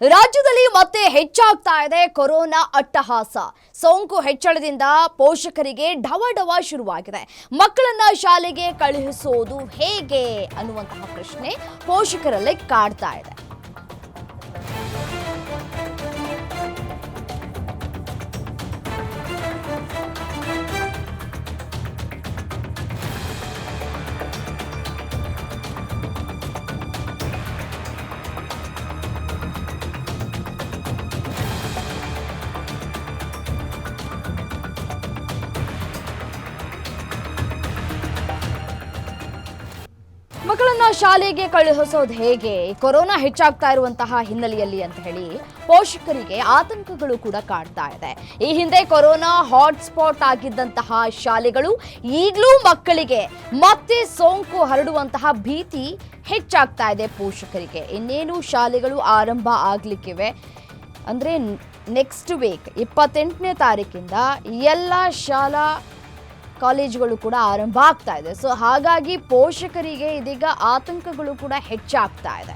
ರಾಜ್ಯದಲ್ಲಿ ಮತ್ತೆ ಹೆಚ್ಚಾಗ್ತಾ ಇದೆ ಕೊರೋನಾ ಅಟ್ಟಹಾಸ. ಸೋಂಕು ಹೆಚ್ಚಳದಿಂದ ಪೋಷಕರಿಗೆ ಢವಢವ ಶುರುವಾಗಿದೆ. ಮಕ್ಕಳನ್ನ ಶಾಲೆಗೆ ಕಳುಹಿಸೋದು ಹೇಗೆ ಅನ್ನುವಂತಹ ಪ್ರಶ್ನೆ ಪೋಷಕರಲ್ಲೇ ಕಾಡ್ತಾ ಇದೆ. ಮಕ್ಕಳನ್ನ ಶಾಲೆಗೆ ಕಳುಹಿಸೋದು ಹೇಗೆ, ಕೊರೋನಾ ಹೆಚ್ಚಾಗ್ತಾ ಇರುವಂತಹ ಹಿನ್ನೆಲೆಯಲ್ಲಿ ಅಂತ ಹೇಳಿ ಪೋಷಕರಿಗೆ ಆತಂಕಗಳು ಕೂಡ ಕಾಡ್ತಾ ಇದೆ. ಈ ಹಿಂದೆ ಕೊರೋನಾ ಹಾಟ್ಸ್ಪಾಟ್ ಆಗಿದ್ದಂತಹ ಶಾಲೆಗಳು ಈಗಲೂ ಮಕ್ಕಳಿಗೆ ಮತ್ತೆ ಸೋಂಕು ಹರಡುವಂತಹ ಭೀತಿ ಹೆಚ್ಚಾಗ್ತಾ ಇದೆ ಪೋಷಕರಿಗೆ. ಇನ್ನೇನು ಶಾಲೆಗಳು ಆರಂಭ ಆಗ್ಲಿಕ್ಕಿವೆ ಅಂದ್ರೆ ನೆಕ್ಸ್ಟ್ ವೀಕ್ 28ನೇ ತಾರೀಕಿಂದ ಎಲ್ಲ ಶಾಲಾ ಕಾಲೇಜುಗಳು ಕೂಡ ಆರಂಭ ಆಗ್ತಾ ಇದೆ. ಸೊ ಹಾಗಾಗಿ ಪೋಷಕರಿಗೆ ಇದೀಗ ಆತಂಕಗಳು ಕೂಡ ಹೆಚ್ಚಾಗ್ತಾ ಇದೆ.